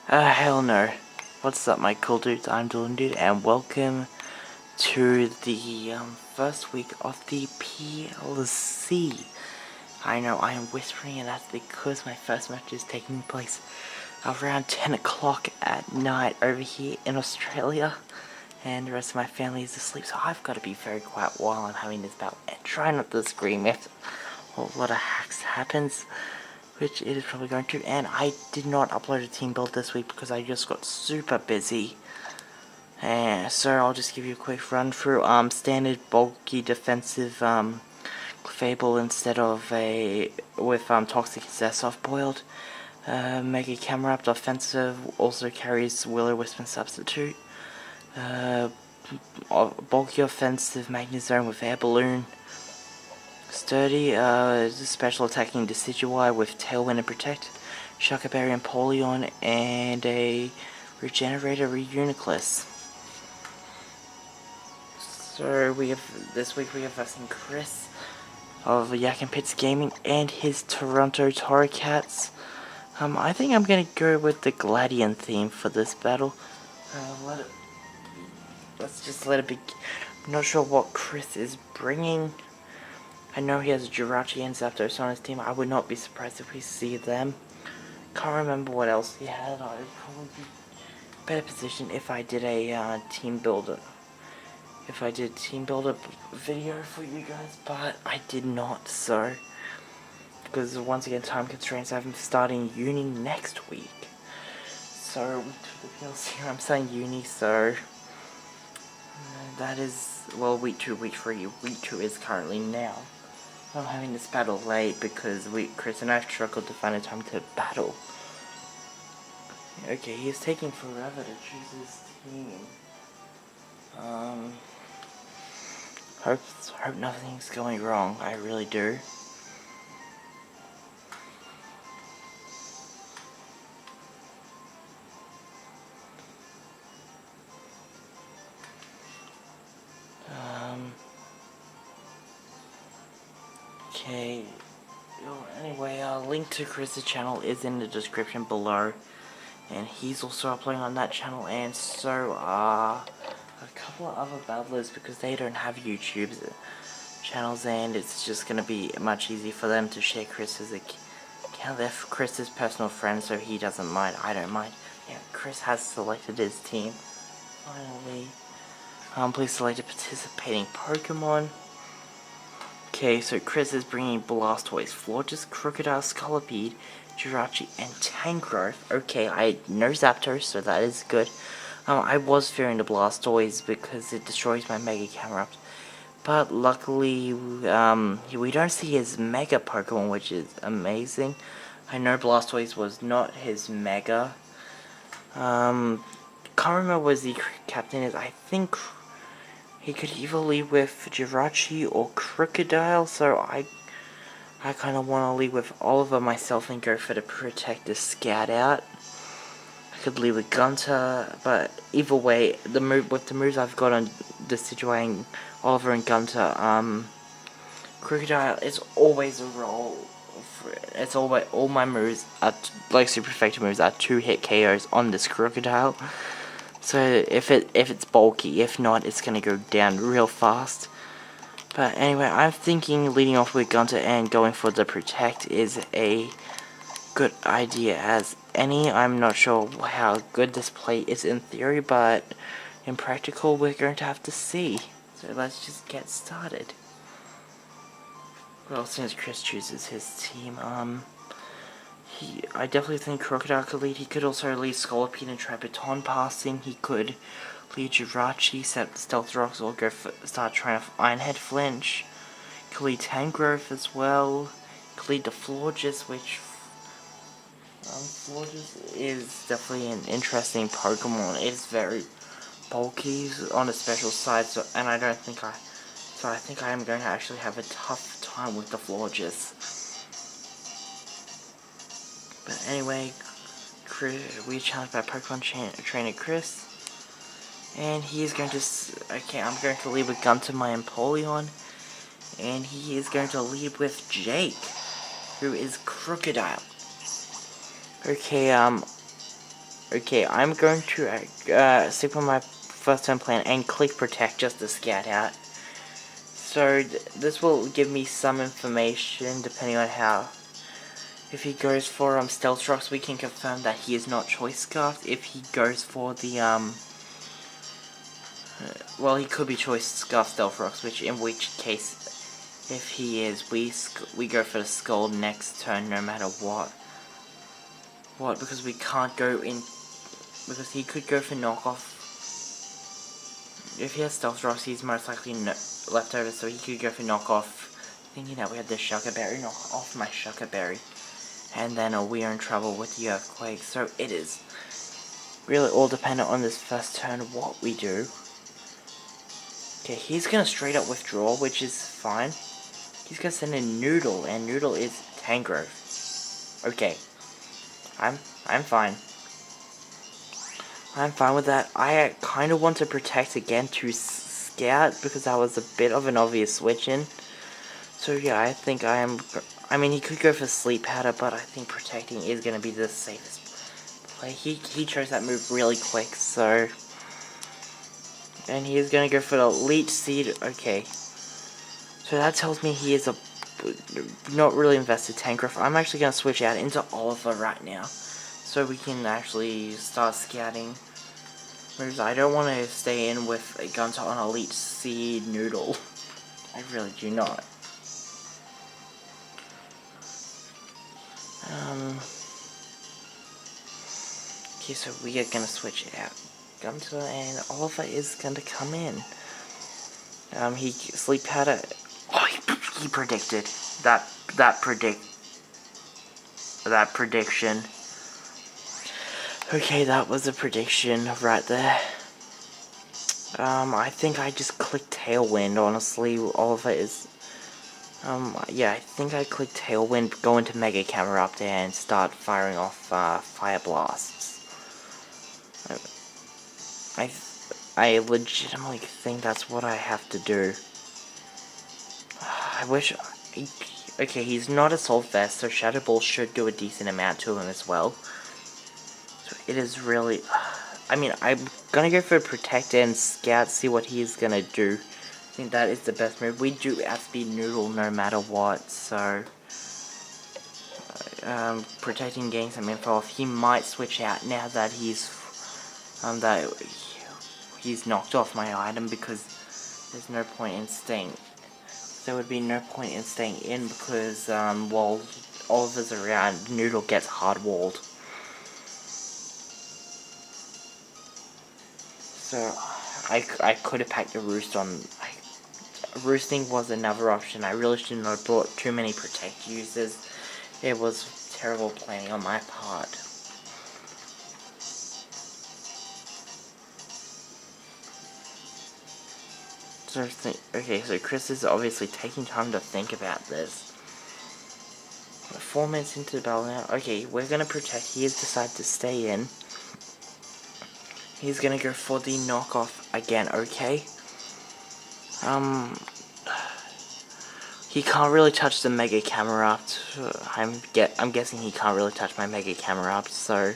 Hell no. What's up, my cool dudes? I'm DualingDude, and welcome to the first week of the PLC. I know I am whispering, and that's because my first match is taking place around 10 o'clock at night over here in Australia, and the rest of my family is asleep, so I've got to be very quiet while I'm having this battle and try not to scream if a lot of hacks happens, which it is probably going to. And I did not upload a team build this week because I just got super busy. And so I'll just give you a quick run through. Standard bulky defensive Fable instead of a with Toxic instead of soft boiled. Mega Camera Up offensive also carries Will-O-Wisp and Substitute. Bulky offensive Magnezone with Air Balloon. Sturdy, special attacking Decidueye with Tailwind and Protect, Shucker Berry and Polion, and a Regenerator Reuniclus. So this week we have versing Chris of Yak and Pits Gaming and his Toronto Torracats. I think I'm gonna go with the Gladian theme for this battle. Let's just let it be. I'm not sure what Chris is bringing. I know he has Jirachi and Zapdos on his team. I would not be surprised if we see them. Can't remember what else he had. I would probably be better positioned if I did a team builder. If I did team builder video for you guys, but I did not. So because once again time constraints, I'm starting uni next week. So the PLC, I'm starting uni. So that is week 2, week 3. Week 2 is currently now. I'm having this battle late because Chris and I struggled to find a time to battle. Okay, he's taking forever to choose his team. Hope nothing's going wrong. I really do. Okay, anyway, link to Chris's channel is in the description below, and he's also uploading on that channel, and so are a couple of other battlers because they don't have YouTube channels, and it's just gonna be much easier for them to share Chris's account. They're Chris's personal friend, so he doesn't mind. I don't mind. Yeah, Chris has selected his team. Finally, please select a participating Pokemon. Okay, so Chris is bringing Blastoise, Florges, Crocodile, Scolipede, Jirachi, and Tangrowth. Okay, I know Zapdos, so that is good. I was fearing the Blastoise because it destroys my Mega Camera, but luckily, we don't see his Mega Pokemon, which is amazing. I know Blastoise was not his Mega. Can't remember what the captain is. I think he could either lead with Jirachi or Crocodile, so I kind of want to lead with Oliver myself and go for the Protect the Scout out. I could lead with Gunter, but either way, with the moves I've got on Decidueye, Oliver and Gunter, Crocodile is always a roll. It's always, all my moves, like super effective moves, are 2-hit KOs on this Crocodile. So if it's bulky, if not, it's gonna go down real fast. But anyway, I'm thinking leading off with Gunter and going for the Protect is a good idea as any. I'm not sure how good this play is in theory, but in practical, we're going to have to see. So let's just get started. Well, since Chris chooses his team, I definitely think Crocodile could lead. He could also lead Scolipede and try Baton Passing. He could lead Jirachi, set the Stealth Rocks, or start trying to Iron Head Flinch. He could lead Tangrowth as well. He could lead the Florges, which Florges is definitely an interesting Pokemon. It's very bulky on the special side, so I think I am going to actually have a tough time with the Florges. But anyway, we challenged by Pokemon Trainer Chris. And he is going to... Okay, I'm going to lead with Gunter, my Empoleon. And he is going to lead with Jake, who is Crocodile. Okay, Okay, I'm going to stick with my first turn plan and click protect just to scout out. So this will give me some information depending on how. If he goes for stealth rocks, we can confirm that he is not choice scarfed. If he goes for the well, he could be choice scarf stealth rocks, in which case, if he is, we go for the skull next turn no matter what. Because we can't go in, because he could go for knockoff. If he has stealth rocks, he's most likely left over, so he could go for knockoff. Thinking that we had the Shuckerberry, knock off my Shuckerberry. And then we are in trouble with the earthquake, so it is really all dependent on this first turn what we do. Okay, he's gonna straight up withdraw, which is fine. He's gonna send in Noodle, and Noodle is Tangrowth. Okay, I'm fine. I'm fine with that. I kind of want to protect again to scout because that was a bit of an obvious switch in. So yeah, I think I mean, he could go for sleep powder, but I think protecting is gonna be the safest play. He chose that move really quick, so. And he is going to go for the Leech Seed. Okay. So that tells me he is not really invested Tangrowth. I'm actually going to switch out into Oliver right now. So we can actually start scouting moves. I don't want to stay in with a Gunter on a Leech Seed Noodle. I really do not. Okay, so we are going to switch it out. Gunter and Oliver is going to come in. He sleep powder. Oh, he predicted that prediction. Okay, that was a prediction right there. I think I just clicked Tailwind. Honestly, Oliver is. Yeah, I think I clicked Tailwind, go into Mega Camera up there, and start firing off Fire Blasts. I legitimately think that's what I have to do. I wish. Okay, he's not Assault Vest, so Shadow Ball should do a decent amount to him as well. So it is really. I mean, I'm gonna go for Protect and Scout, see what he's gonna do. I think that is the best move. We do outspeed Noodle no matter what, so. Protecting getting some info off. He might switch out now that he's. He's knocked off my item because there's no point in staying. There would be no point in staying in because while Oliver's around, Noodle gets hard walled. So I could have packed a roost on. Roosting was another option. I really should not have brought too many protect users. It was terrible planning on my part. Okay, so Chris is obviously taking time to think about this. 4 minutes into the battle now. Okay, we're gonna protect. He has decided to stay in. He's gonna go for the knockoff again, okay? He can't really touch the Mega Camera up. I'm guessing he can't really touch my Mega Camera up, so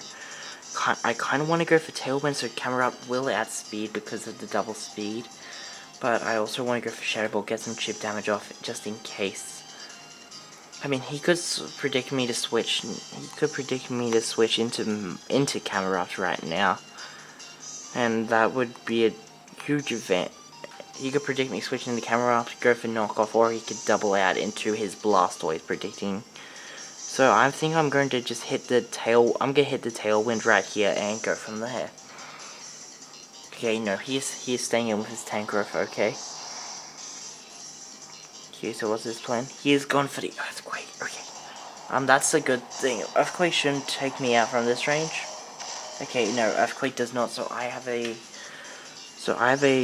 I kind of want to go for Tailwind, so Camera Up will outspeed because of the double speed. But I also want to go for Shadow Ball, get some chip damage off, just in case. I mean, he could predict me to switch. He could predict me to switch into Camera Ups right now, and that would be a huge event. He could predict me switching into Camera Ups, go for knockoff, or he could double out into his Blastoise predicting. So I think I'm going to just hit the tail. I'm gonna hit the Tailwind right here and go from there. Okay, no, he is staying in with his Tangrowth, okay. Okay, so what's his plan? He has gone for the Earthquake, okay. That's a good thing. Earthquake shouldn't take me out from this range. Okay, no, Earthquake does not, so I have a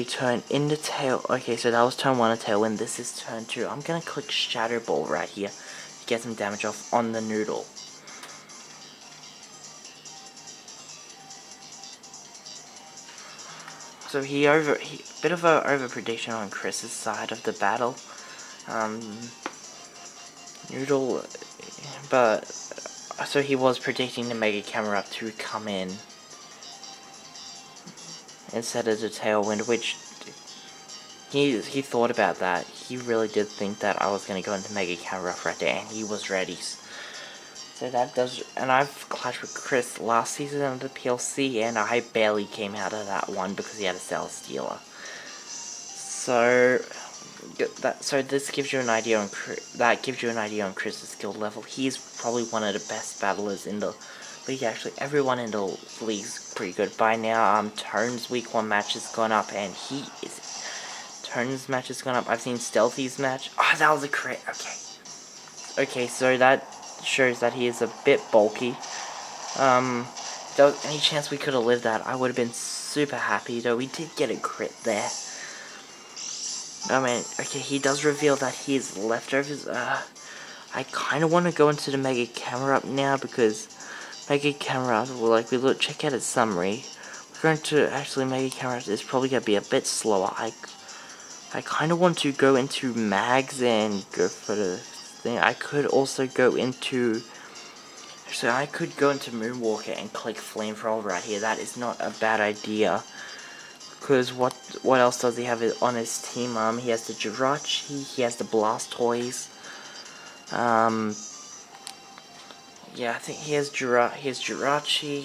turn in the tail. Okay, so that was turn 1 of Tailwind, this is turn 2. I'm gonna click Shadow Ball right here to get some damage off on the Noodle. So bit of a over prediction on Chris's side of the battle. Noodle, but so he was predicting the Mega Camera Up to come in. instead of the Tailwind, which he thought about that. He really did think that I was going to go into Mega Camera Up right there, and he was ready. So that does, and I've clashed with Chris last season under PLC, and I barely came out of that one because he had a Cell Stealer. So this gives you an idea on Chris's skill level. He's probably one of the best battlers in the league. Actually, everyone in the league's pretty good by now. Tone's week 1 match has gone up, and Tone's match has gone up. I've seen Stealthy's match. Oh, that was a crit. Okay, so that shows that he is a bit bulky. If there was any chance we could have lived that, I would have been super happy, though we did get a crit there. I mean, okay, he does reveal that he has leftovers. I kind of want to go into the Mega Camera Up now, because Mega Camera Up, well, like, check out its summary. We're going to, actually, Mega Camera Up is probably going to be a bit slower. I kind of want to go into Mags and go for the thing. I could also go into, actually, I could go into Moonwalker and click Flamethrower right here. That is not a bad idea. Because what else does he have on his team? He has the Jirachi, he has the Blastoise. Yeah, I think he has Jirachi.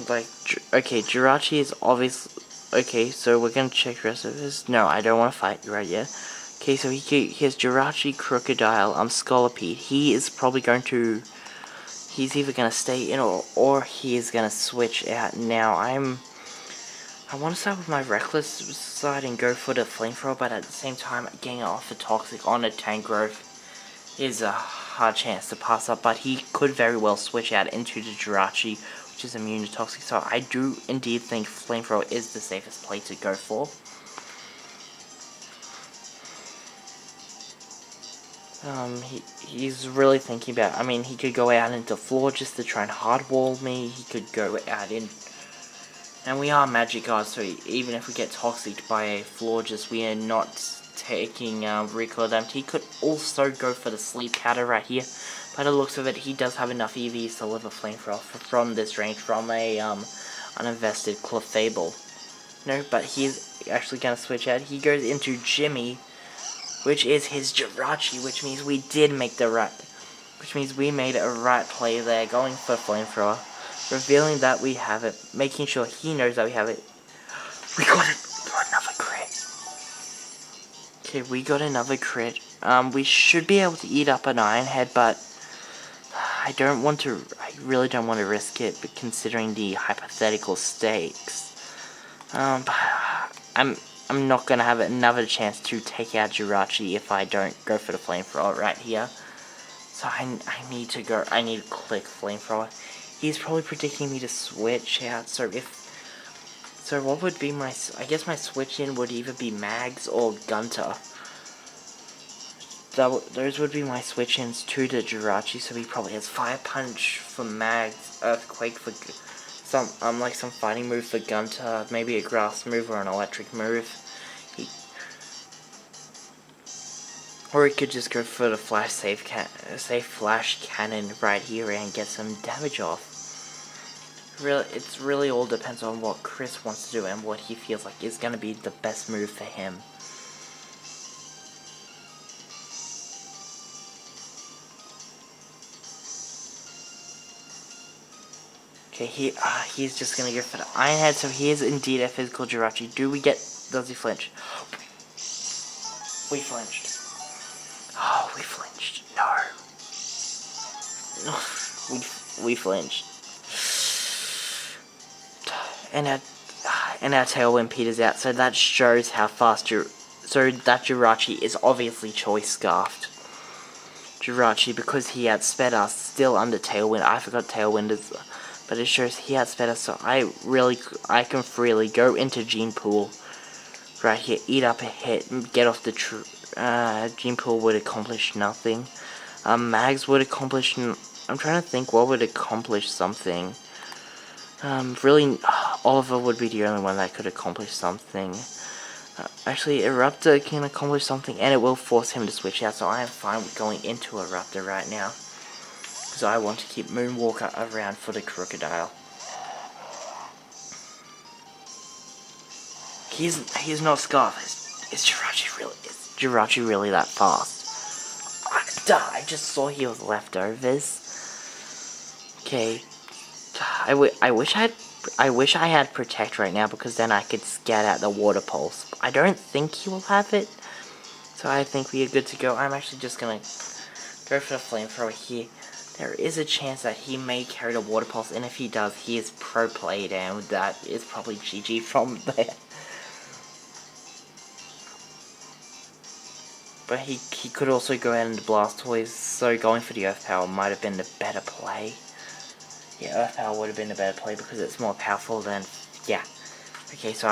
Like, okay, Jirachi is obviously. Okay, so we're gonna check the rest of his. No, I don't want to fight right yet. Okay, so he has Jirachi, Crocodile, Scolipede. He is probably going to. He's either gonna stay in or he is gonna switch out. Now I want to start with my Reckless side and go for the Flamethrower, but at the same time, getting off the Toxic on a Tangrowth is a hard chance to pass up. But he could very well switch out into the Jirachi, which is immune to Toxic. So I do indeed think Flamethrower is the safest play to go for. He's really thinking about, I mean, he could go out into floor just to try and hardwall me. He could go out in, and we are Magic Guards, so even if we get Toxic by a floor, just we are not taking recoil damage. He could also go for the Sleep Powder right here. By the looks of it, he does have enough EVs to live a Flamethrower from this range from a uninvested Clefable. No, but he's actually going to switch out. He goes into Jimmy, which is his Jirachi, which means we did make the right, which means we made a right play there, going for Flamethrower, revealing that we have it, making sure he knows that we have it. We got another crit. Okay, we got another crit. We should be able to eat up an Iron Head, but I really don't want to risk it, but considering the hypothetical stakes. But I'm not going to have another chance to take out Jirachi if I don't go for the Flamethrower right here. So I need to click Flamethrower. He's probably predicting me to switch out, so what would be my, I guess my switch in would either be Mags or Gunter. Those would be my switch ins to the Jirachi, so he probably has Fire Punch for Mags, Earthquake for some fighting move for Gunter, maybe a grass move or an electric move. Or he could just go for the safe flash cannon right here and get some damage off. It's really all depends on what Chris wants to do and what he feels like is going to be the best move for him. Okay, he's just gonna go for the Iron Head, so he is indeed a physical Jirachi. Does he flinch? We flinched. Oh, we flinched. No. We flinched. And our Tailwind peters out, so that shows how fast so that Jirachi is obviously Choice Scarfed. Jirachi, because he outsped us, still under Tailwind. I forgot Tailwind is, but it shows he outsped us, so I can freely go into Gene Pool right here, eat up a hit, and get off the Gene Pool would accomplish nothing. Mags would accomplish, I'm trying to think what would accomplish something. Really, Oliver would be the only one that could accomplish something. Actually, Eruptor can accomplish something, and it will force him to switch out, so I am fine with going into Eruptor right now. Because I want to keep Moonwalker around for the Crocodile. he's not Scarf. Is Jirachi really that fast? I just saw he was leftovers. Okay. I wish I had Protect right now, because then I could scat out the Water Pulse. I don't think he will have it, so I think we are good to go. I'm actually just gonna go for the Flamethrower here. There is a chance that he may carry the Water Pulse, and if he does, he is pro played, and that is probably GG from there. But he could also go ahead and Blastoise, so going for the Earth Power might have been the better play. Yeah, Earth Power would have been a better play because it's more powerful than... Yeah. Okay, so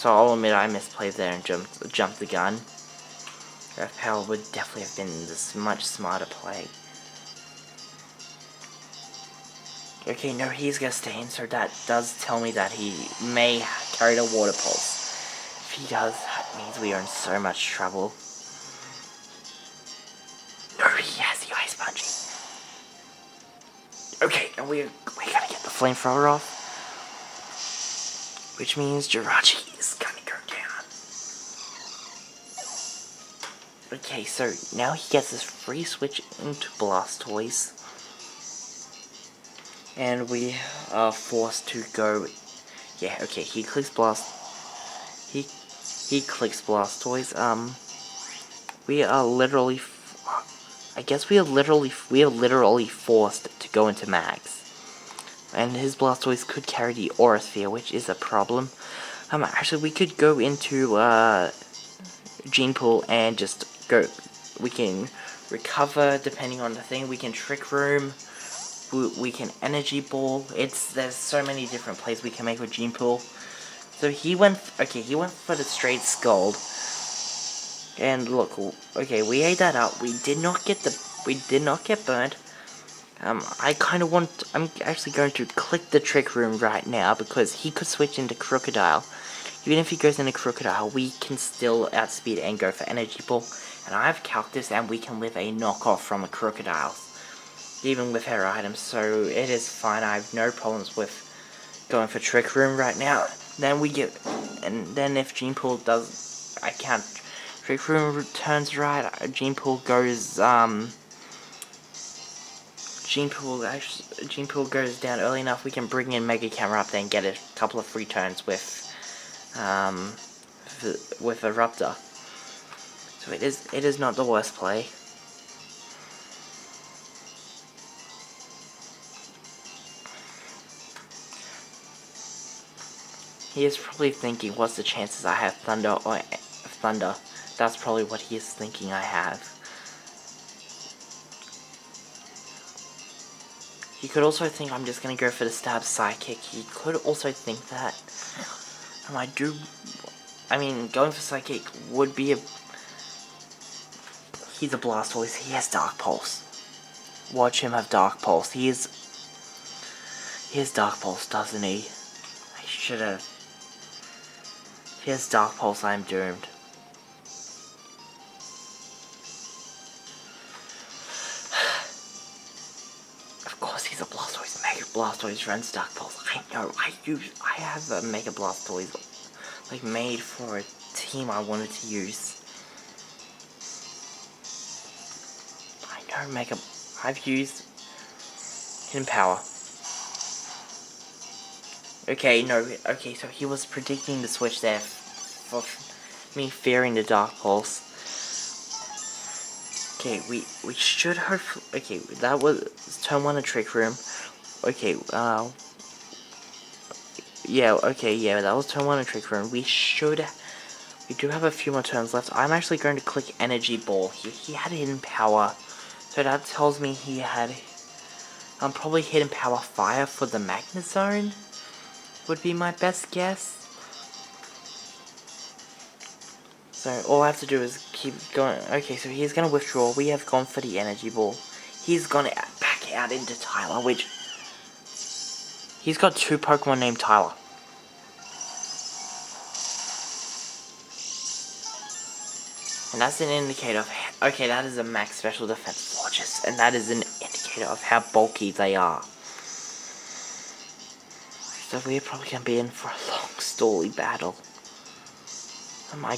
I'll admit I misplayed there and jumped the gun. Earth Power would definitely have been this much smarter play. Okay, no, he's gonna stay in, so that does tell me that he may carry the Water Pulse. If he does, that means we are in so much trouble. No, he has the Ice Punch. Okay, and we gotta get the Flamethrower off, which means Jirachi is gonna go down. Okay, so now he gets this free switch into Blastoise, and we are forced to go. Yeah, okay, he clicks Blastoise. We are literally. I guess we are literally forced to go into Max. And his Blastoise could carry the Aura Sphere, which is a problem. Actually, we could go into Gene Pool and just go. We can recover depending on the thing. We can Trick Room. We can Energy Ball. There's so many different plays we can make with Gene Pool. So he went for the straight Scald. And look, okay, we ate that up. We did not get burnt. I'm actually going to click the Trick Room right now, because he could switch into Crocodile. Even if he goes into Crocodile, we can still outspeed and go for Energy Ball. And I have Cactus, and we can live a knockoff from a Crocodile, even with her items, so it is fine. I have no problems with going for Trick Room right now. Then if Gene Pool does, I can't. Trick Room turns right, Gene Pool goes, Gene Pool goes down early enough, we can bring in Mega Camera up there and get a couple of free turns with Eruptor. So it is not the worst play. He is probably thinking, what's the chances I have Thunder or Thunder? That's probably what he is thinking I have. He could also think I'm just gonna go for the Stab Psychic. He could also think that. Going for Psychic would be he's a Blastoise. He has Dark Pulse. Watch him have Dark Pulse. He has Dark Pulse, doesn't he? I should have. If he has Dark Pulse, I'm doomed. Of course he's a Blastoise. Mega Blastoise runs Dark Pulse. I know. I have a Mega Blastoise made for a team I wanted to use. I know I've used Hidden Power. Okay, so he was predicting the switch there for me fearing the Dark Pulse. Okay, we should hopefully... Okay, that was turn 1 of Trick Room. Okay, yeah, that was turn 1 of Trick Room. We do have a few more turns left. I'm actually going to click Energy Ball. He had Hidden Power, so that tells me he had... probably Hidden Power Fire for the Magnet Zone would be my best guess. So all I have to do is keep going. Okay, so he's gonna withdraw. We have gone for the Energy Ball. He's gonna back out into Tyler, which he's got 2 Pokemon named Tyler. And that's an indicator of, okay, that is a max special defense Fortress, and that is an indicator of how bulky they are. So we're probably going to be in for a long, stally battle. I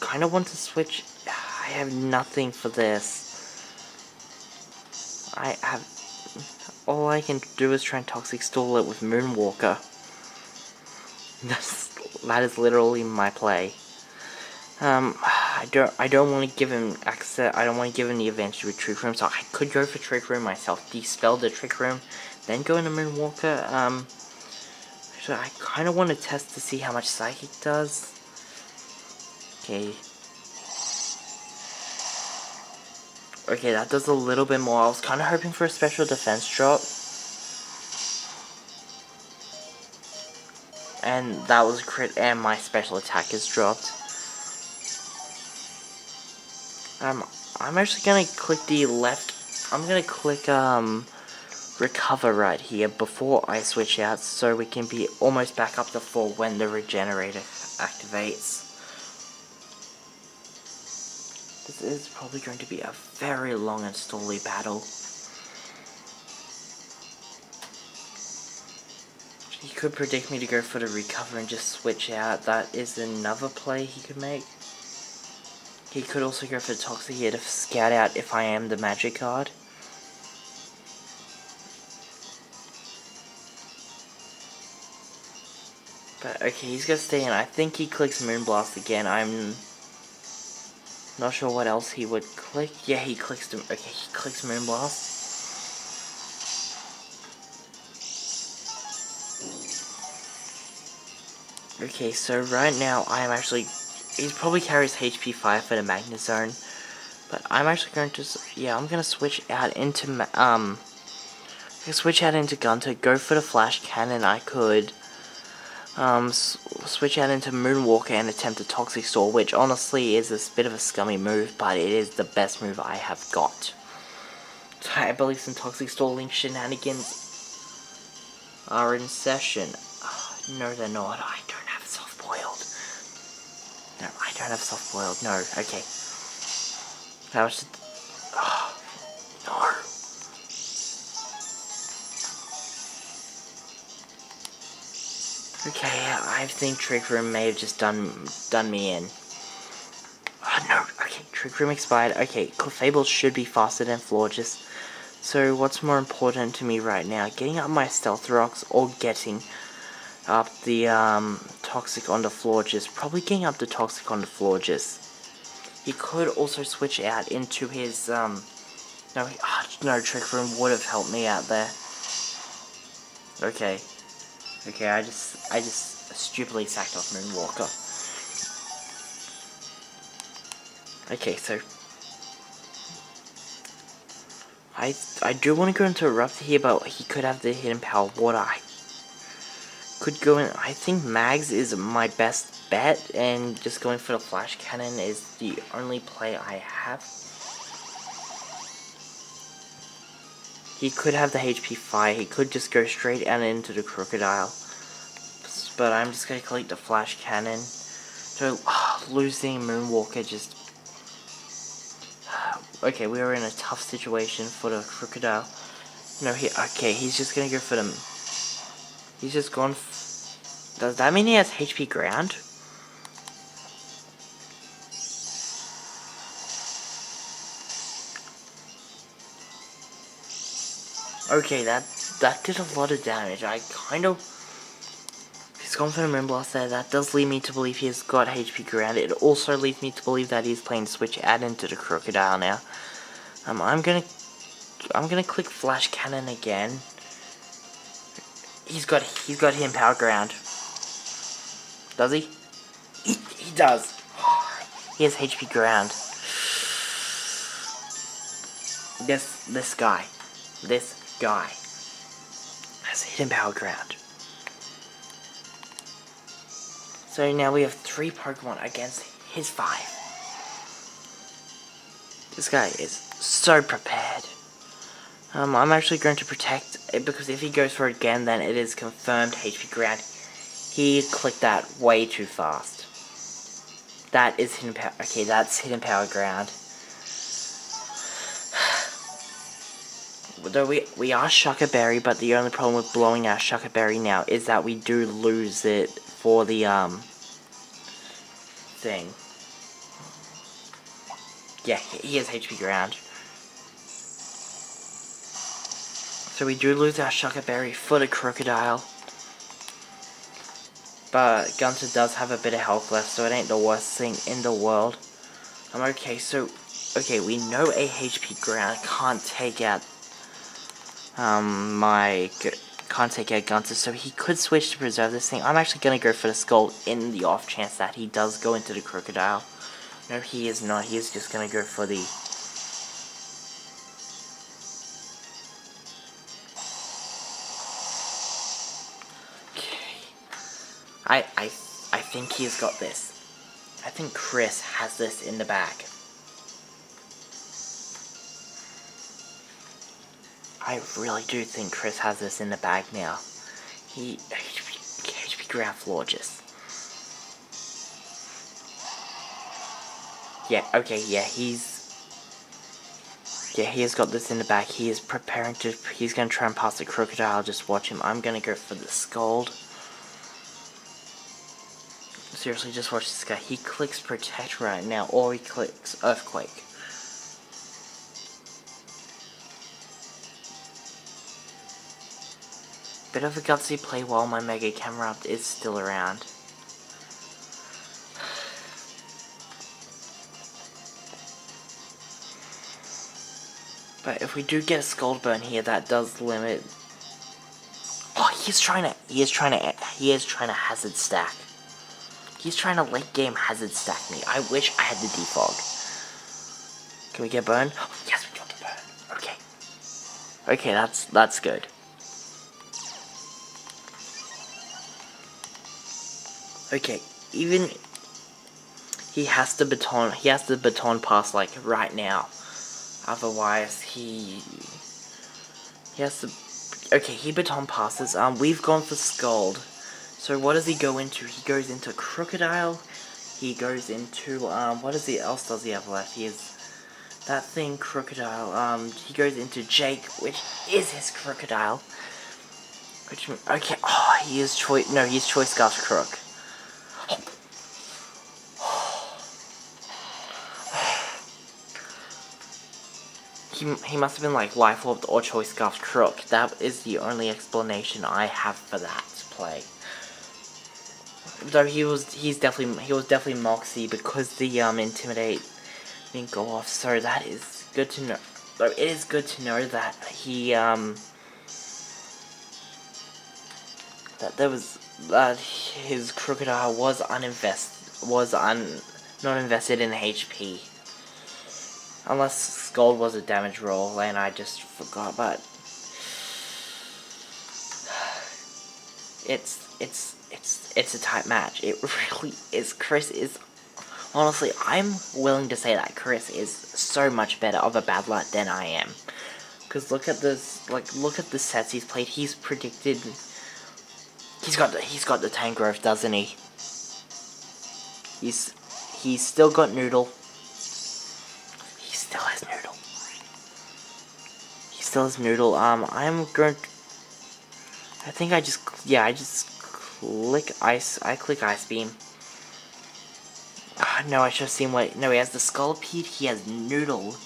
kind of want to switch. I have nothing for this. All I can do is try and toxic stall it with Moonwalker. That is literally my play. I don't want to give him access. I don't want to give him the advantage with Trick Room, so I could go for Trick Room myself, dispel the Trick Room, then go into Moonwalker. So I kind of want to test to see how much Psychic does. Okay. Okay, that does a little bit more. I was kind of hoping for a special defense drop. And that was a crit, and my special attack is dropped. I'm actually gonna click the left. I'm gonna click recover right here before I switch out, so we can be almost back up to full when the regenerator activates. This is probably going to be a very long and stally battle. He could predict me to go for the recover and just switch out. That is another play he could make. He could also go for the Toxic here to scout out if I am the magic card. But okay, he's gonna stay in. I think he clicks Moonblast again. I'm not sure what else he would click. Yeah, he clicks okay, he clicks Moonblast. Okay, so right now I'm actually, he probably carries HP 5 for the Magnet Zone, but I'm actually going to, yeah, I'm gonna switch out into Gunter, go for the Flash Cannon. I could switch out into Moonwalker and attempt a Toxic Stall, which honestly is a bit of a scummy move, but it is the best move I have got. So I believe some Toxic Stalling shenanigans are in session. No, they're not. I don't have soft-boiled. No, I don't have soft-boiled. No, okay. That was just... Oh, no. Okay, I think Trick Room may have just done me in. Oh, no. Okay, Trick Room expired. Okay, Clefable should be faster than Florges. So, what's more important to me right now? Getting up my Stealth Rocks or getting up the Toxic onto Florges. Probably getting up the Toxic onto Florges. He could also switch out into his no, Trick Room would have helped me out there. Okay, I just stupidly sacked off Moonwalker. Okay, so I do want to go into Erupt here, but he could have the Hidden Power Water. I could go in. I think Mags is my best bet, and just going for the Flash Cannon is the only play I have. He could have the HP 5. He could just go straight out into the Crocodile. But I'm just going to collect the Flash Cannon. So, losing Moonwalker just... Okay, we are in a tough situation for the Crocodile. No, he's just going to go for them. He's just gone... Does that mean he has HP ground? Okay, that did a lot of damage. I kind of... He's gone for the Moonblast there. That does lead me to believe he has got HP ground. It also leads me to believe that he's playing Switch Add into the Crocodile now. I'm gonna click Flash Cannon again. He's got him power ground. Does he? He does. He has HP ground. This guy has hidden power ground. So now we have 3 Pokemon against his 5. This guy is so prepared. I'm actually going to protect it, because if he goes for it again, then it is confirmed HP ground. He clicked that way too fast. That is hidden power. Okay, that's hidden power ground. Though we are Shucker Berry, but the only problem with blowing our Shucker Berry now is that we do lose it for the thing. Yeah, he has HP ground. So we do lose our Shuckerberry for the Crocodile. But Gunter does have a bit of health left, so it ain't the worst thing in the world. Okay, so... Okay, we know a HP ground can't take out... Can't take out Gunter, so he could switch to preserve this thing. I'm actually gonna go for the Skull in the off chance that he does go into the Crocodile. No, he is not. He is just gonna go for the... I think he's got this. I think Chris has this in the bag. I really do think Chris has this in the bag now. HP ground Florges. Yeah, okay, yeah, he has got this in the bag. He is preparing to, he's gonna try and pass the Crocodile. Just watch him. I'm gonna go for the Scald. Seriously, just watch this guy. He clicks Protect right now, or he clicks Earthquake. Bit of a gutsy play while my Mega Camera is still around. But if we do get a Scald Burn here, that does limit... Oh, he is trying to hazard stack. He's trying to late game hazard stack me. I wish I had the defog. Can we get burn? Oh, yes, we got the burn. Okay. Okay, that's good. Okay, even he has to baton pass like right now. Otherwise he has to... Okay, he baton passes. We've gone for Scald. So what does he go into? He goes into Crocodile. He goes into, what else does he have left? He has that thing, Crocodile. He goes into Jake, which is his Crocodile. Which, okay, oh, he's Choice Scarf Crook. He must have been like Life Orb or Choice Scarf Crook. That is the only explanation I have for that play. Though he was definitely Moxie because the Intimidate didn't go off, so that is good to know. Though it is good to know that he that his Crocodile was not invested in HP. Unless Scald was a damage roll and I just forgot, but it's a tight match. It really is. Chris is, honestly, I'm willing to say that Chris is so much better of a bad luck than I am. Because look at this, look at the sets he's played. He's predicted. He's got the tank growth, doesn't he? He's still got Noodle. He still has Noodle. He still has Noodle. I'm going. I think I just click Ice. I click Ice Beam. No, I should have seen what. No, he has the Sculpede. He has Noodle,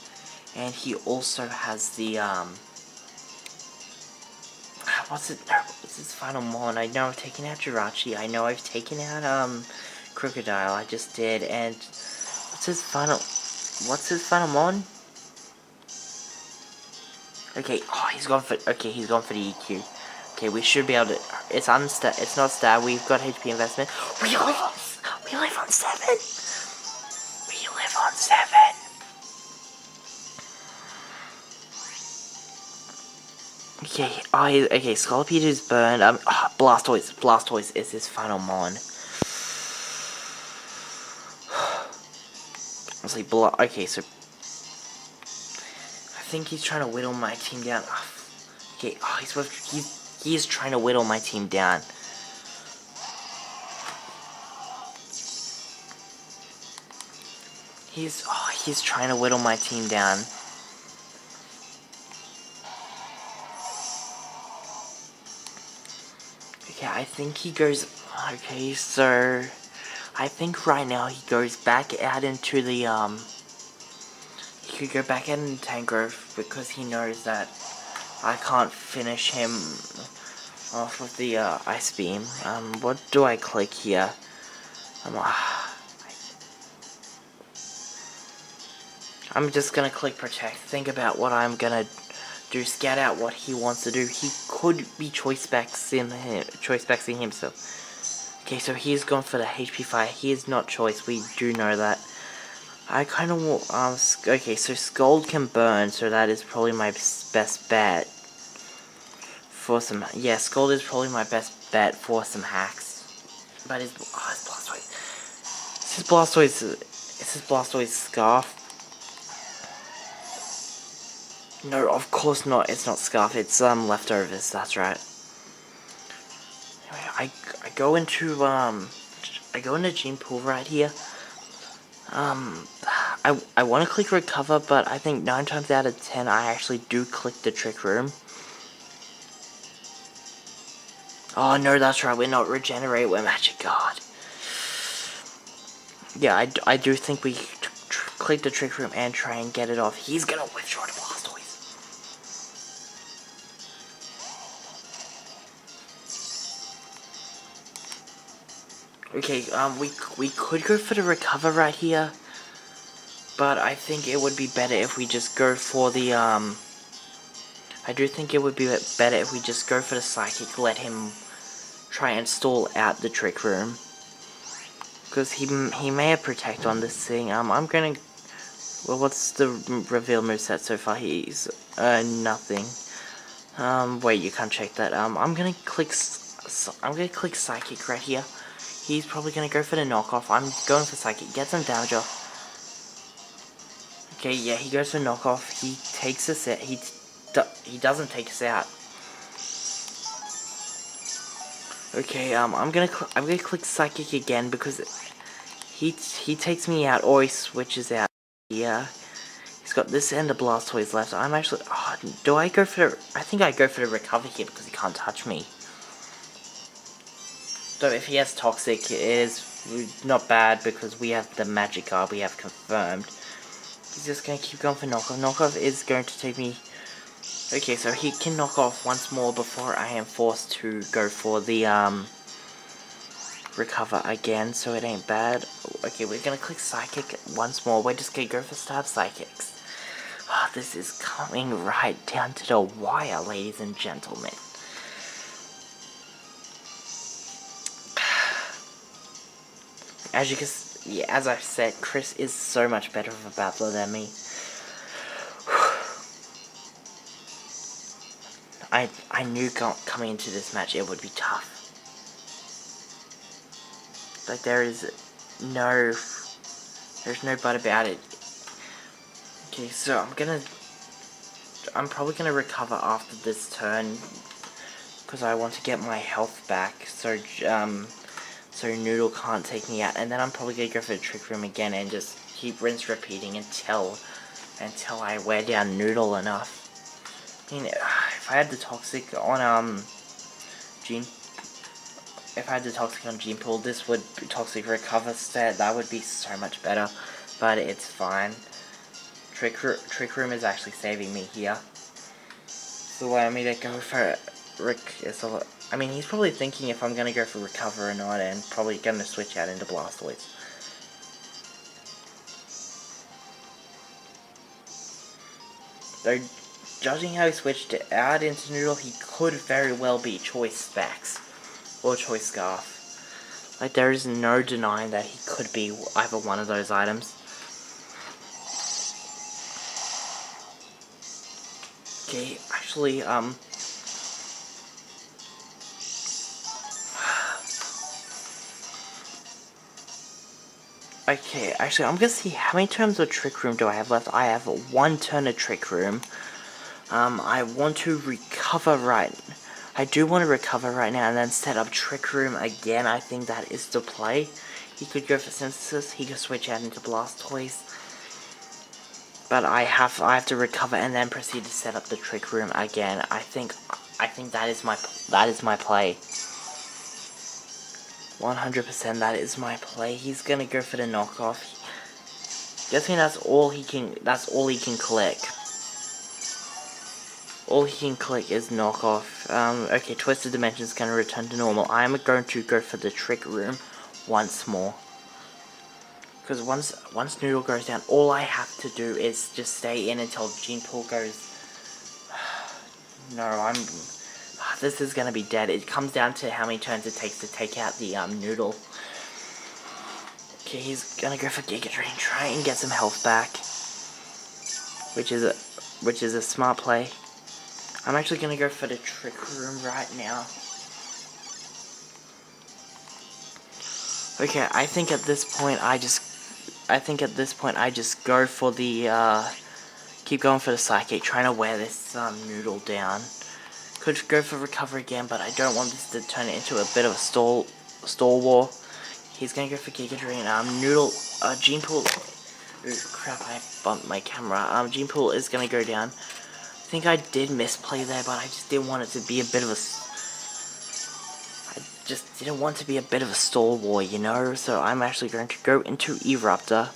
and he also has the What's his final mon? I know I've taken out Jirachi. I know I've taken out Crocodile. I just did. And what's his final mon? Okay. Oh, he's gone for. Okay, he's gone for the EQ. Okay, we should be able to. It's not stat. We've got HP investment. We live on 7. We live on 7. Okay, okay, Scolipede is burned. Blastoise is his final mon. Honestly, okay, so I think he's trying to whittle my team down. Okay, he is trying to whittle my team down. He's trying to whittle my team down. Okay, I think he goes. Okay, so I think right now he goes back out into the, he could go back out into Tangrove because he knows that I can't finish him off with the, Ice Beam. What do I click here? I'm just gonna click Protect. Think about what I'm gonna do. Scout out what he wants to do. He could be choice backing himself. Okay, so he's gone for the HP fire. He is not choice. We do know that. I kind of want. Okay, so Scold can burn, so that is probably my best bet for some. Yeah, Scold is probably my best bet for some hacks. But his Blastoise. It's his Blastoise Scarf. No, of course not. It's not Scarf. It's leftovers. That's right. Anyway, I go into Gene Pool right here. I want to click Recover, but I think 9 times out of 10 I actually do click the Trick Room. Oh no, that's right. We're not Regenerate. We're Magic Guard. Yeah, I do think we click the Trick Room and try and get it off. He's gonna withdraw the Blastoise. Okay, we could go for the Recover right here, but I think it would be better if we just go for the, I do think it would be better if we just go for the Psychic, let him try and stall out the Trick Room. Because he may have Protect on this thing. I'm gonna, well, what's the reveal moveset so far? He's, nothing. Wait, you can't check that. I'm gonna click Psychic right here. He's probably going to go for the knockoff. I'm going for Psychic. Get some damage off. Okay, yeah, he goes for knockoff. He takes us out. He doesn't take us out. Okay, I'm gonna click Psychic again because he takes me out or he switches out. Yeah, he's got this and the Blastoise left. I'm actually. Oh, do I go for the? I think I go for the Recover here because he can't touch me. So if he has Toxic, it is not bad because we have the Magic Guard we have confirmed. He's just going to keep going for Knockoff. Knockoff is going to take me... Okay, so he can knock off once more before I am forced to go for the Recover again, so it ain't bad. Okay, we're going to click Psychic once more. We're just going to go for Stab Psychics. Oh, this is coming right down to the wire, ladies and gentlemen. As you can see, yeah, as I've said, Chris is so much better of a battler than me. I knew coming into this match it would be tough. Like there's no but about it. Okay, so I'm probably gonna recover after this turn because I want to get my health back. So Noodle can't take me out, and then I'm probably gonna go for the Trick Room again and just keep repeating until I wear down Noodle enough. I mean, if I had the Toxic on Gene Pool, this would be Toxic Recover set. That would be so much better, but it's fine. Trick Room is actually saving me here. So I mean to go for I mean, he's probably thinking if I'm going to go for Recover or not, and probably going to switch out into Blastoise. Though, judging how he switched out into Noodle, he could very well be Choice Specs or Choice Scarf. Like, there is no denying that he could be either one of those items. Okay, actually, okay, actually, I'm gonna see how many turns of Trick Room do I have left. I have 1 turn of Trick Room. I want to recover I do want to recover right now and then set up Trick Room again. I think that is the play. He could go for Synthesis. He could switch out into Blastoise. But I have to recover and then proceed to set up the Trick Room again. I think that is my play. 100% that is my play. He's gonna go for the knockoff. Guessing that's all he can collect. All he can click is knockoff. Okay, Twisted Dimension's gonna return to normal. I'm going to go for the Trick Room once more. Because once Noodle goes down, all I have to do is just stay in until Gene Pool goes. No, this is gonna be dead. It comes down to how many turns it takes to take out the Noodle. Okay, he's gonna go for Giga Drain, try and get some health back, which is a smart play. I'm actually gonna go for the Trick Room right now. Okay, I think at this point I just go for the keep going for the Psychic, trying to wear this Noodle down. Could go for Recover again, but I don't want this to turn it into a bit of a stall war. He's gonna go for Giga Drain. Noodle, Gene Pool. Ooh, crap! I bumped my camera. Gene Pool is gonna go down. I think I did misplay there, but I just didn't want it to be a bit of a. I just didn't want to be a bit of a stall war, you know. So I'm actually going to go into Eruptor,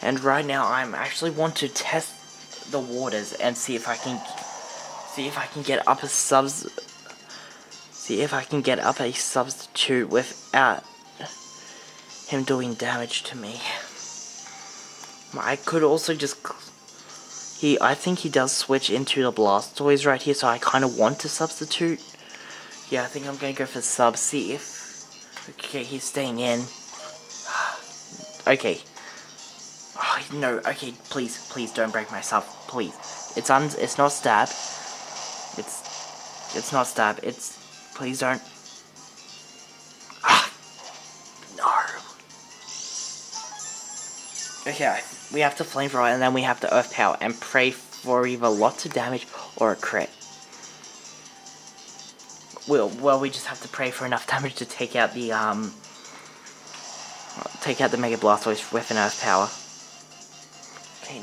and right now I'm actually want to test the waters and see if I can get up a substitute without him doing damage to me. I could also just. I think he does switch into the Blastoise right here, so I kind of want to substitute. Yeah, I think I'm going to go for sub, see if... Okay, he's staying in. Okay. Oh, no, okay, please don't break my sub, please. It's not stab. It's not stab, please don't. No. Okay, we have to Flamethrower and then we have to Earth Power and pray for either lots of damage or a crit. Well, we just have to pray for enough damage to take out the Mega Blastoise with an Earth Power. Okay,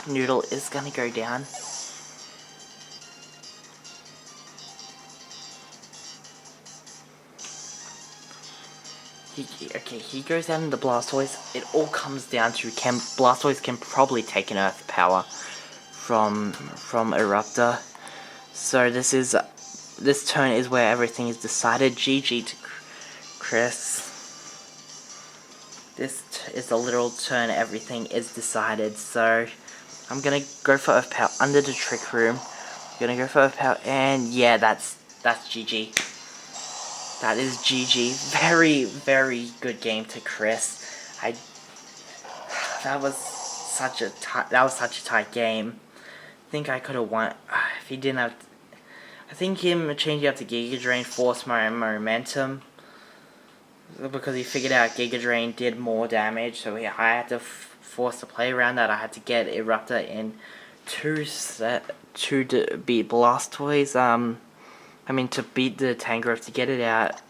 Noodle is gonna go down. He goes down into Blastoise. It all comes down to Blastoise can probably take an Earth Power from Eruptor. So this turn is where everything is decided. GG to Chris. This is the literal turn everything is decided. So I'm gonna go for Earth Power under the Trick Room. I'm gonna go for Earth Power, and yeah, that's GG. That is GG. Very, very good game to Chris. That was such a tight game. I think I could have won if he didn't have. I think him changing up to Giga Drain forced my momentum because he figured out Giga Drain did more damage. So I had to force the play around that. I had to get Eruptor in to beat Blastoise. To beat the Tangrowth, to get it out,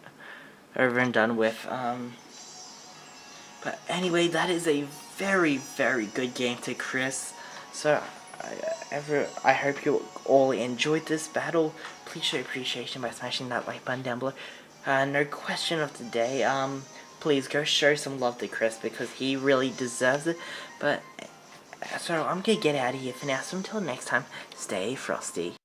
over and done with. But anyway, that is a very, very good game to Chris. So, I hope you all enjoyed this battle. Please show appreciation by smashing that like button down below. No question of the day. Please go show some love to Chris because he really deserves it. But, so I'm gonna get out of here for now. So until next time, stay frosty.